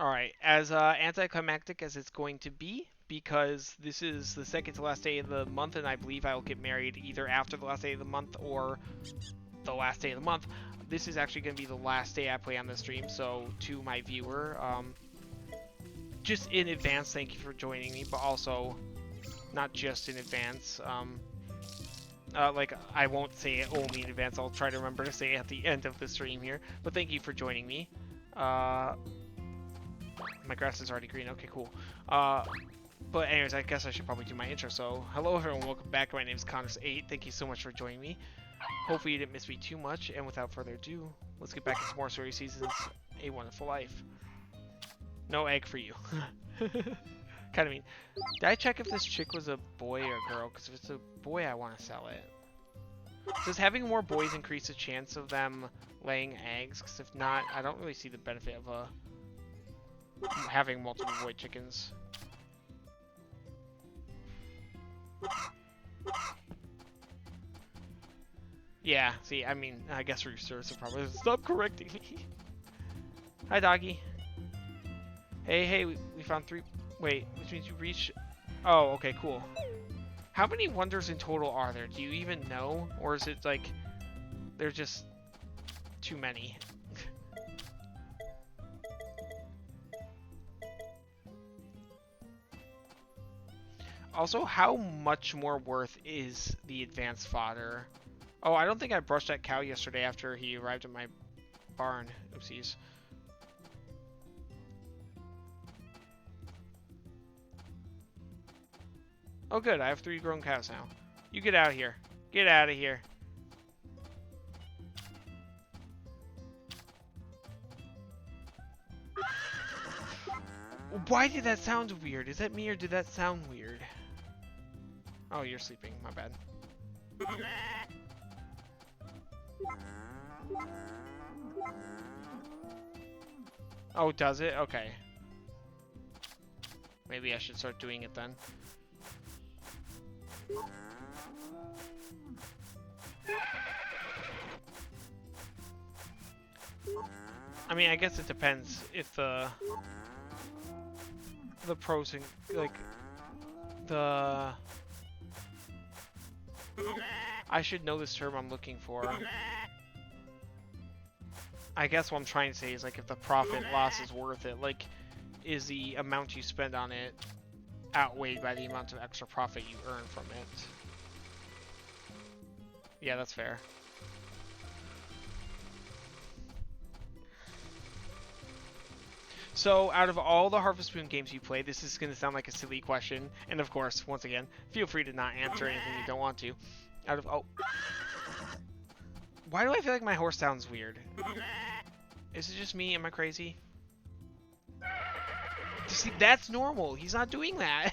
All right, as anticlimactic as it's going to be, because this is the second to last day of the month, and I believe I will get married either after the last day of the month or the last day of the month. This is actually going to be the last day I play on the stream, so to my viewer, just in advance, thank you for joining me, but also not just in advance. Like, I won't say it only in advance. I'll try to remember to say it at the end of the stream here. But thank you for joining me. My grass is already green. Okay, cool. But anyways, I guess I should probably do my intro. So, hello everyone, welcome back. My name is Connors8. Thank you so much for joining me. Hopefully you didn't miss me too much. And without further ado, let's get back into more Story Seasons A Wonderful Life. No egg for you. Kind of mean. Did I check if this chick was a boy or a girl? Because if it's a boy, I want to sell it. Does having more boys increase the chance of them laying eggs? Because if not, I don't really see the benefit of having multiple boy chickens. Yeah, see, I mean, I guess roosters are probably... Stop correcting me. Hi, doggy. Hey, we found 3... Wait, which means you reach... Oh, okay, cool. How many wonders in total are there? Do you even know? Or is it like... They're just... too many? Also, how much more worth is the advanced fodder? Oh, I don't think I brushed that cow yesterday after he arrived at my barn. Oopsies. Oh good, I have 3 grown cows now. You get out of here. Get out of here. Why did that sound weird? Is that me or did that sound weird? Oh, you're sleeping. My bad. Oh, does it? Okay. Maybe I should start doing it then. I mean, I guess it depends if the pros and like the I should know this term I'm looking for. I guess what I'm trying to say is like if the profit loss is worth it. Like, is the amount you spend on it outweighed by the amount of extra profit you earn from it? Yeah, that's fair. So, out of all the Harvest Moon games you played, this is going to sound like a silly question, and of course, once again, feel free to not answer anything you don't want to. Out of why do I feel like my horse sounds weird? Is it just me? Am I crazy? See, that's normal. He's not doing that.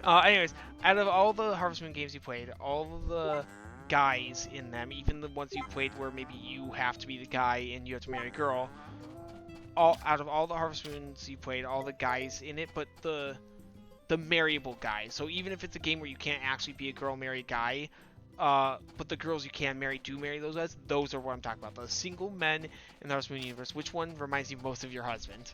Anyways, out of all the Harvest Moon games you played, all of the guys in them, even the ones you played where maybe you have to be the guy and you have to marry a girl, out of all the Harvest Moons you played, all the guys in it, but the marryable guys. So even if it's a game where you can't actually be a girl marry a guy, but the girls you can marry do marry those guys, those are what I'm talking about. The single men in the Harvest Moon universe. Which one reminds you most of your husband?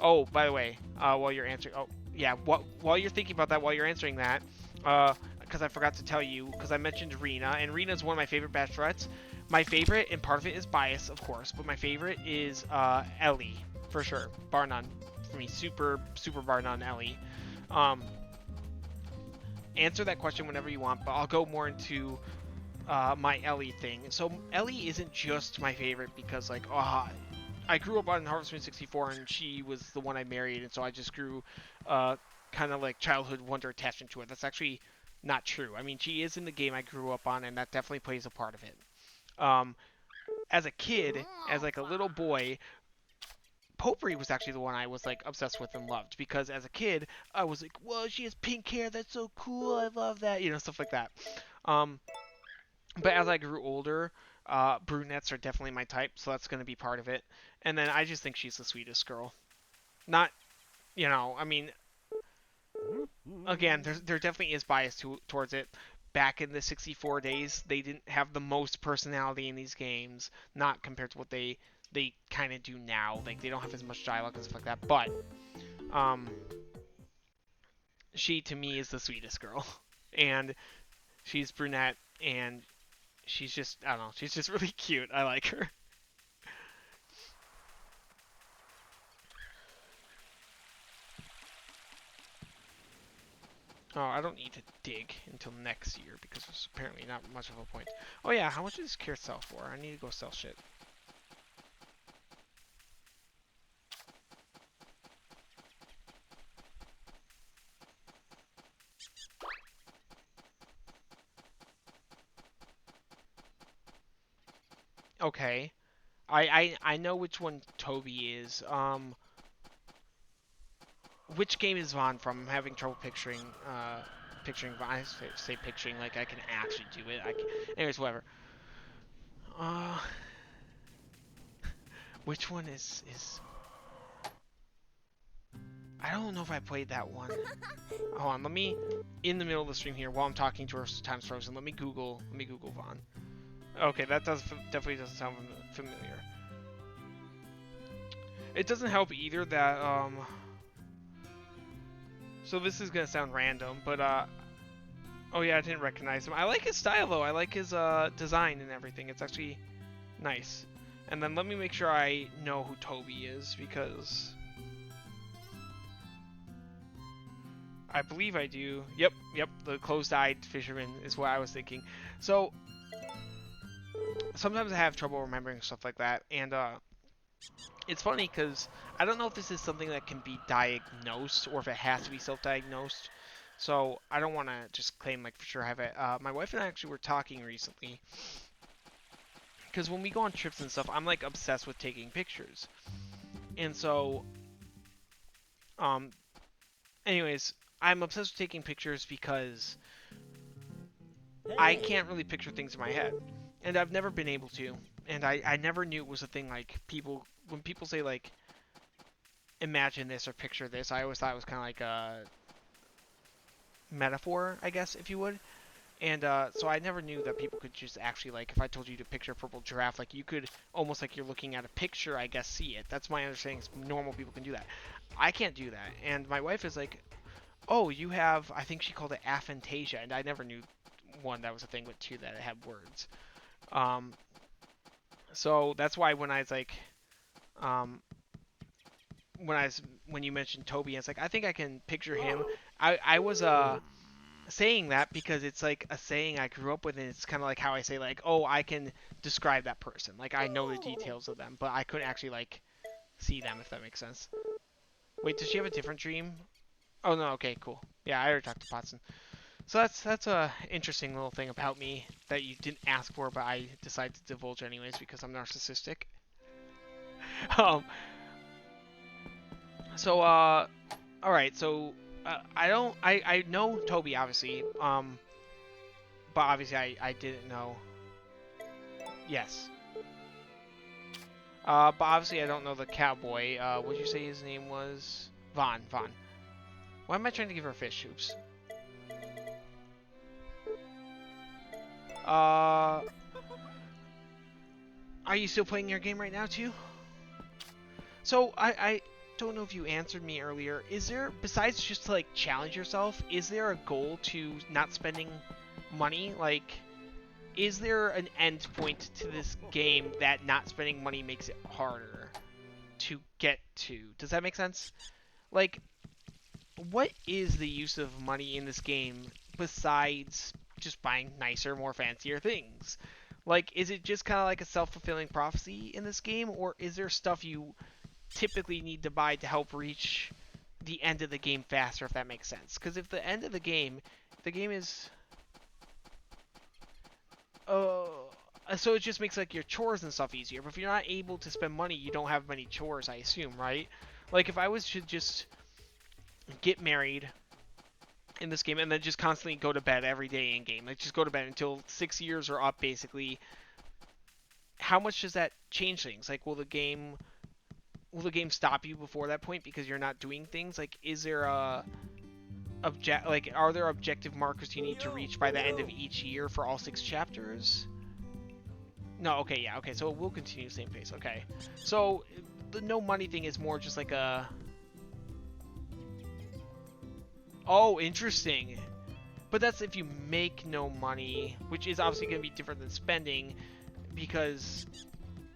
Oh, by the way, while you're answering, while you're thinking about that, while you're answering that, because I forgot to tell you, because I mentioned Rena, and Rena's one of my favorite bachelorettes. My favorite, and part of it is bias, of course, but my favorite is Ellie, for sure, bar none. For me, super bar none Ellie. Answer that question whenever you want, but I'll go more into my Ellie thing. So Ellie isn't just my favorite because, like, I grew up on Harvest Moon 64, and she was the one I married, and so I just grew kind of like childhood wonder attachment to it. That's actually not true. I mean, she is in the game I grew up on, and that definitely plays a part of it. As a kid, as like a little boy, Potpourri was actually the one I was like obsessed with and loved, because as a kid I was like, whoa, she has pink hair, that's so cool, I love that, you know, stuff like that. But as I grew older, brunettes are definitely my type, so that's going to be part of it. And then I just think she's the sweetest girl. Not, you know, I mean, again, there definitely is bias towards it, back in the 64 days, they didn't have the most personality in these games, not compared to what they kind of do now. Like they don't have as much dialogue and stuff like that. But um, she to me is the sweetest girl, and she's brunette, and she's just I don't know, she's just really cute. I like her. Oh, I don't need to dig until next year because there's apparently not much of a point. Oh yeah, how much does this carrot sell for? I need to go sell shit. Okay. I know which one Toby is. Which game is Vaughn from? I'm having trouble picturing Vaughn. I say picturing like I can actually do it. Anyways, whatever. Uh, which one is? I don't know if I played that one. Hold on, let me in the middle of the stream here while I'm talking to our time's frozen. Let me Google Vaughn. Okay, that definitely doesn't sound familiar. It doesn't help either that So this is gonna sound random, but oh yeah, I didn't recognize him. I like his style though. I like his design and everything. It's actually nice. And then let me make sure I know who Toby is because I believe I do. Yep, the closed-eyed fisherman is what I was thinking. So sometimes I have trouble remembering stuff like that, and it's funny because I don't know if this is something that can be diagnosed or if it has to be self-diagnosed. So I don't want to just claim like for sure I have it. My wife and I actually were talking recently because when we go on trips and stuff, I'm like obsessed with taking pictures, and so anyways, I'm obsessed with taking pictures because I can't really picture things in my head, and I've never been able to, and I never knew it was a thing. Like when people say like imagine this or picture this, I always thought it was kind of like a metaphor, I guess, if you would. And so I never knew that people could just actually, like, if I told you to picture a purple giraffe, like, you could, almost like you're looking at a picture, I guess, see it. That's my understanding, is normal people can do that. I can't do that. And my wife is like, oh, you have, I think she called it aphantasia, and I never knew, one, that was a thing, but two, that it had words. So that's why when I was like, um, when you mentioned Toby, it's like, I think I can picture him. I was, saying that because it's like a saying I grew up with, and it's kind of like how I say like, oh, I can describe that person, like I know the details of them, but I couldn't actually like see them, if that makes sense. Wait, does she have a different dream? Oh no, okay, cool. Yeah, I already talked to Potson. So that's a interesting little thing about me that you didn't ask for, but I decided to divulge anyways because I'm narcissistic. um. So all right. So I know Toby obviously. But obviously I didn't know. Yes. But obviously I don't know the cowboy. Would you say his name was? Vaughn. Vaughn. Why am I trying to give her fish? Oops. Are you still playing your game right now too? So I don't know if you answered me earlier. Is there, besides just to like challenge yourself, is there a goal to not spending money? Like, is there an end point to this game that not spending money makes it harder to get to? Does that make sense? Like, what is the use of money in this game besides just buying nicer, more fancier things? Like, is it just kind of like a self-fulfilling prophecy in this game, or is there stuff you typically need to buy to help reach the end of the game faster, if that makes sense? Because if the end of the game is so it just makes like your chores and stuff easier. But if you're not able to spend money, you don't have many chores, I assume, right? Like if I was to just get married in this game and then just constantly go to bed every day in game, like just go to bed until 6 years are up, basically. How much does that change things? Like, will the game stop you before that point because you're not doing things? Like, is there a are there objective markers you need to reach by the end of each year for all 6 chapters? No, okay, yeah, okay, so we'll continue the same pace, okay. So, the no money thing is more just like a... Oh, interesting. But that's if you make no money, which is obviously going to be different than spending, because,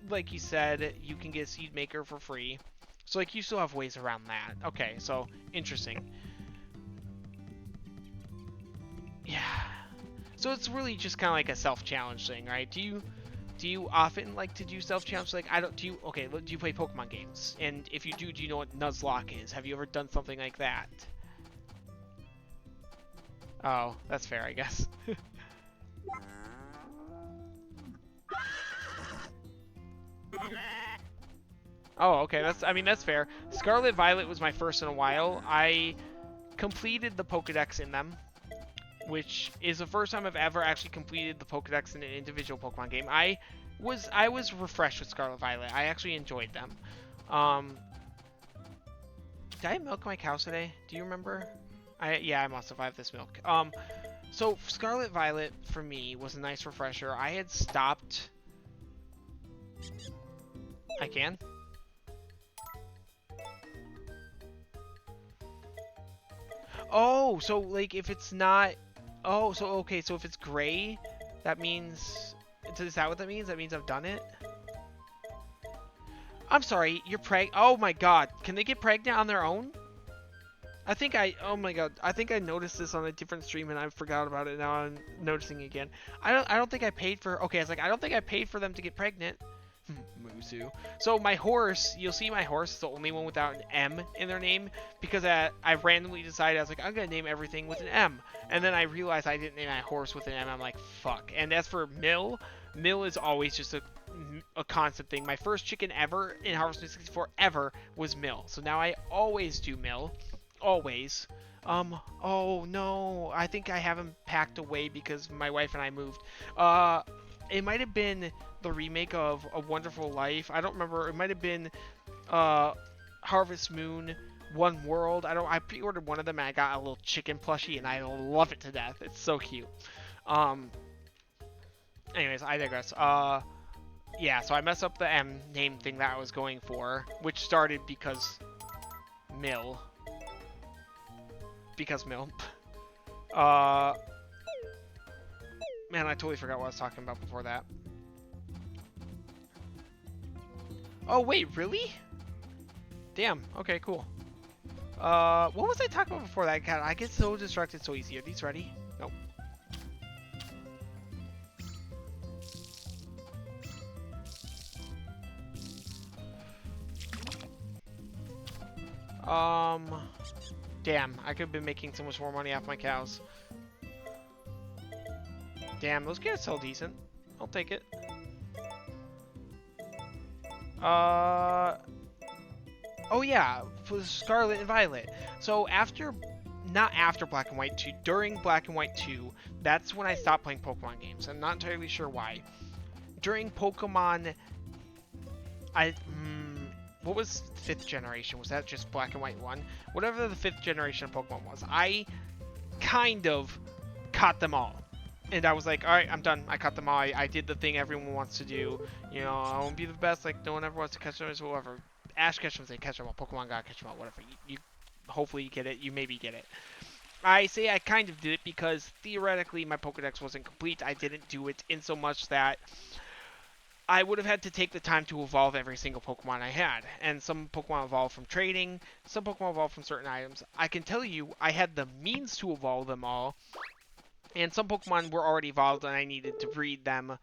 like you said, you can get a seed maker for free. So, like, you still have ways around that. Okay, so, interesting. Yeah. So it's really just kind of like a self-challenge thing, right? Do you often like to do self-challenge? Like, do you play Pokemon games? And if you do you know what Nuzlocke is? Have you ever done something like that? Oh, that's fair, I guess. Oh, okay, that's fair. Scarlet Violet was my first in a while. I completed the Pokedex in them, which is the first time I've ever actually completed the Pokedex in an individual Pokemon game. I was refreshed with Scarlet Violet. I actually enjoyed them. Did I milk my cows today? Do you remember? Yeah, I must have. I have this milk. So Scarlet Violet for me was a nice refresher. I had stopped. I can. Oh, so like if it's not. Oh, so okay, so if it's gray, that means... Is that what that means? That means I've done it? I'm sorry, you're oh my god, can they get pregnant on their own? Oh my god, I think I noticed this on a different stream and I forgot about it, now I'm noticing again. I don't think I paid for... Okay, I was like, I don't think I paid for them to get pregnant. Musu. So my horse, you'll see my horse is the only one without an M in their name because I randomly decided I was like, I'm gonna name everything with an M, and then I realized I didn't name my horse with an M. I'm like, fuck. And as for Mill is always just a constant thing. My first chicken ever in Harvest 64 ever was Mill, so now I always do Mill, always. Oh no, I think I have him packed away because my wife and I moved. It might have been the remake of A Wonderful Life. I don't remember. It might have been Harvest Moon, One World. I pre-ordered one of them and I got a little chicken plushie and I love it to death. It's so cute. Anyways, I digress. Yeah, so I messed up the M name thing that I was going for, which started because Mill. Man, I totally forgot what I was talking about before that. Oh, wait, really? Damn, okay, cool. What was I talking about before that? God, I get so distracted so easy. Are these ready? Nope. Damn, I could have been making so much more money off my cows. Damn, those carrots sell decent. I'll take it. Oh yeah, for Scarlet and Violet. So not after Black and White 2, during Black and White 2, that's when I stopped playing Pokemon games. I'm not entirely sure why. During Pokemon, what was 5th generation? Was that just Black and White 1? Whatever the 5th generation of Pokemon was, I kind of caught them all. And I was like, alright, I'm done. I caught them all. I did the thing everyone wants to do. You know, I won't be the best. Like, no one ever wants to catch them. So whatever. Ash catch them, they catch them all. Pokemon gotta catch them all. Whatever. You hopefully you get it. You maybe get it. I say I kind of did it because theoretically my Pokedex wasn't complete. I didn't do it in so much that I would have had to take the time to evolve every single Pokemon I had. And some Pokemon evolved from trading. Some Pokemon evolved from certain items. I can tell you, I had the means to evolve them all. And some Pokemon were already evolved and I needed to breed them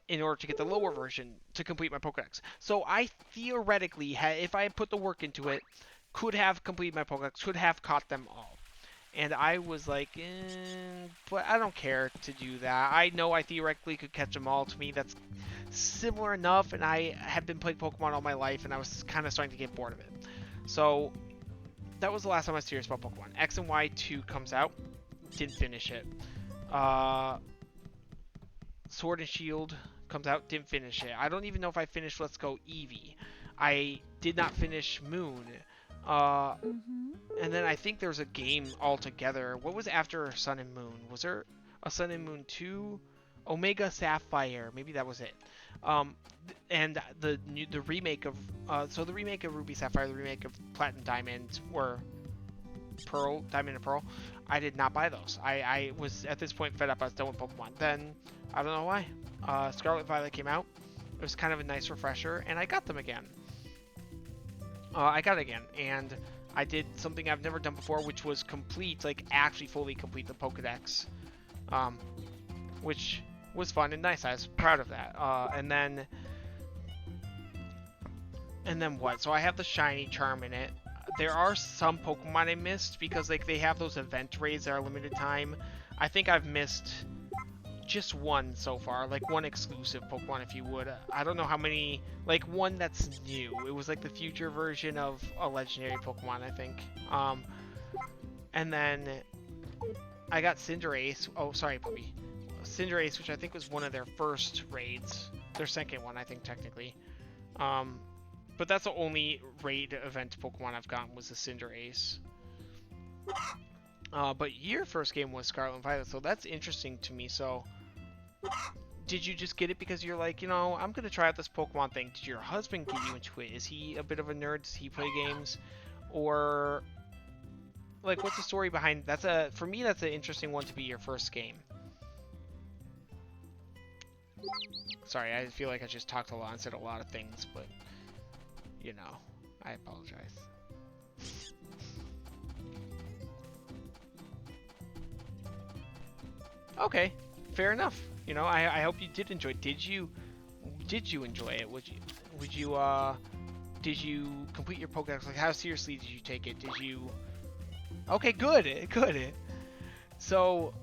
in order to get the lower version to complete my Pokedex. So I theoretically, if I had put the work into it, could have completed my Pokedex, could have caught them all. And I was like, but I don't care to do that. I know I theoretically could catch them all. To me, that's similar enough, and I have been playing Pokemon all my life, and I was kind of starting to get bored of it. So that was the last time I was serious about Pokemon. X and Y 2 comes out. Didn't finish it. Sword and Shield comes out. Didn't finish it. I don't even know if I finished Let's Go Eevee. I did not finish Moon. Uh, and then I think there's a game altogether. What was after Sun and Moon? Was there a Sun and Moon 2? Omega Sapphire. Maybe that was it. Um, and the remake of so the remake of Ruby Sapphire, the remake of Platinum Diamond, or Pearl, Diamond and Pearl. I did not buy those. I was at this point fed up. I was done with Pokemon. Then I don't know why. Scarlet Violet came out. It was kind of a nice refresher, and I got them again. I got it again, and I did something I've never done before, which was complete, like actually fully complete the Pokedex, which was fun and nice. I was proud of that. And then what? So I have the shiny charm in it. There are some Pokemon I missed because like they have those event raids that are limited time. I think I've missed just one so far, like one exclusive Pokemon, if you would. I don't know how many, like one that's new. It was like the future version of a legendary Pokemon, I think. And then I got Cinderace. Oh, sorry, puppy. Cinderace, which I think was one of their first raids. Their second one, I think, technically. But that's the only raid event Pokemon I've gotten was the Cinderace. But your first game was Scarlet and Violet, so that's interesting to me. So, did you just get it because you're like, you know, I'm going to try out this Pokemon thing? Did your husband get you into it? Is he a bit of a nerd? Does he play games? Or, like, what's the story behind... For me, that's an interesting one to be your first game. Sorry, I feel like I just talked a lot and said a lot of things, but, you know, I apologize. Okay, fair enough. You know, I hope you did enjoy it. Did you enjoy it? Did you complete your Pokédex? Like, how seriously did you take it? Did you... Okay, good. So,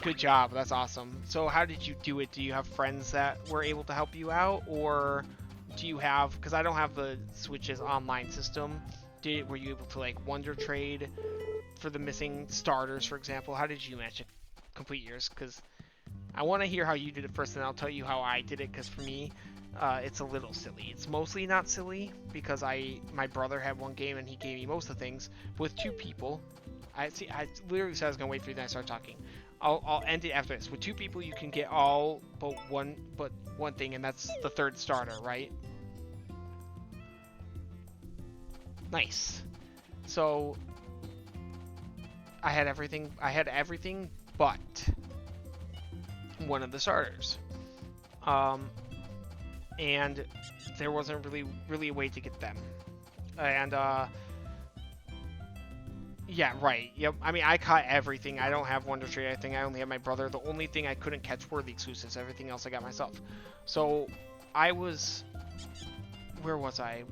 good job. That's awesome. So, how did you do it? Do you have friends that were able to help you out? Or do you have... Because I don't have the Switch's online system. Were you able to, like, Wonder Trade for the missing starters, for example? How did you manage to complete yours? Because I want to hear how you did it first, and I'll tell you how I did it, because for me, it's a little silly. It's mostly not silly, because my brother had one game, and he gave me most of the things. With two people, I literally said I was going to wait for you, then I started talking. I'll end it after this. With two people, you can get all but one thing, and that's the third starter, right? Nice. So I had everything but one of the starters. And there wasn't really a way to get them. And yeah, right. Yep. I mean, I caught everything. I don't have Wonder Trade. I think I only have my brother. The only thing I couldn't catch were the exclusives. Everything else I got myself. So I was... Where was I?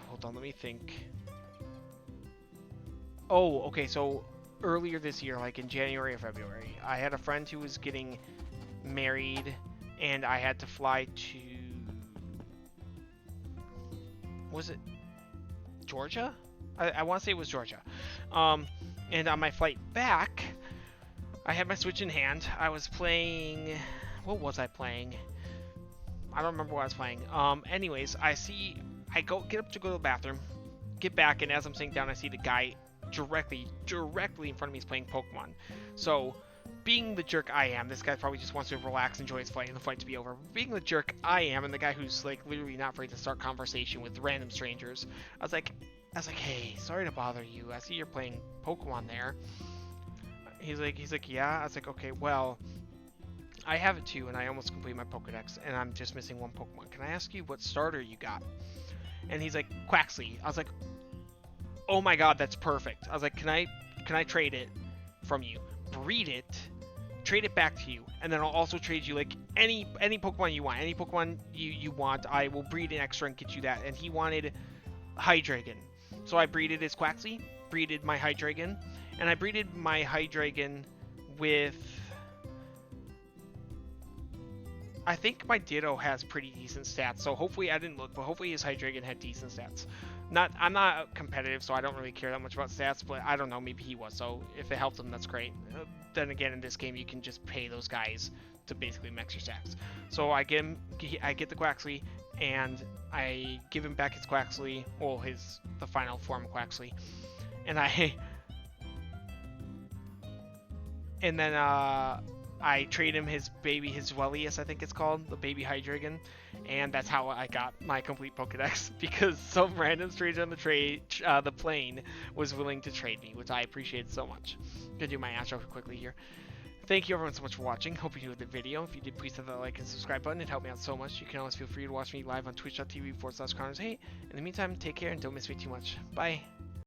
Hold on, let me think. Oh, okay, so earlier this year, like in January or February, I had a friend who was getting married, and I had to fly to... Was it Georgia? I want to say it was Georgia. And on my flight back, I had my Switch in hand. I was playing... What was I playing? I don't remember what I was playing. Anyways, I get up to go to the bathroom, get back, and as I'm sitting down, I see the guy directly in front of me is playing Pokemon. So, being the jerk I am, this guy probably just wants to relax, enjoy his flight, and the flight to be over. Being the jerk I am, and the guy who's like literally not afraid to start conversation with random strangers, I was like, hey, sorry to bother you. I see you're playing Pokemon there. He's like, yeah. I was like, okay, well, I have it too, and I almost completed my Pokedex, and I'm just missing one Pokemon. Can I ask you what starter you got? And he's like, Quaxly. I was like, oh my god, that's perfect. I was like, can I trade it from you? Breed it, trade it back to you, and then I'll also trade you like any Pokemon you want. Any Pokemon you want, I will breed an extra and get you that. And he wanted Hydreigon. So I breeded his Quaxly, breeded my Hydreigon, and I breeded my Hydreigon with... I think my Ditto has pretty decent stats, so hopefully, I didn't look, but hopefully his Hydreigon had decent stats. I'm not competitive, so I don't really care that much about stats, but I don't know, maybe he was, so if it helped him, that's great. Then again, in this game, you can just pay those guys to basically max your stats. So I get the Quaxly, and I give him back his Quaxley, well, the final form of Quaxley, and then I trade him his Wellius, I think it's called, the baby Hydreigon, and that's how I got my complete Pokedex, because some random stranger on the plane was willing to trade me, which I appreciate so much. Gonna do my outro quickly here. Thank you everyone so much for watching. Hope you enjoyed the video. If you did, please hit that like and subscribe button. It helped me out so much. You can always feel free to watch me live on twitch.tv/ConnorsHate. In the meantime, take care and don't miss me too much. Bye.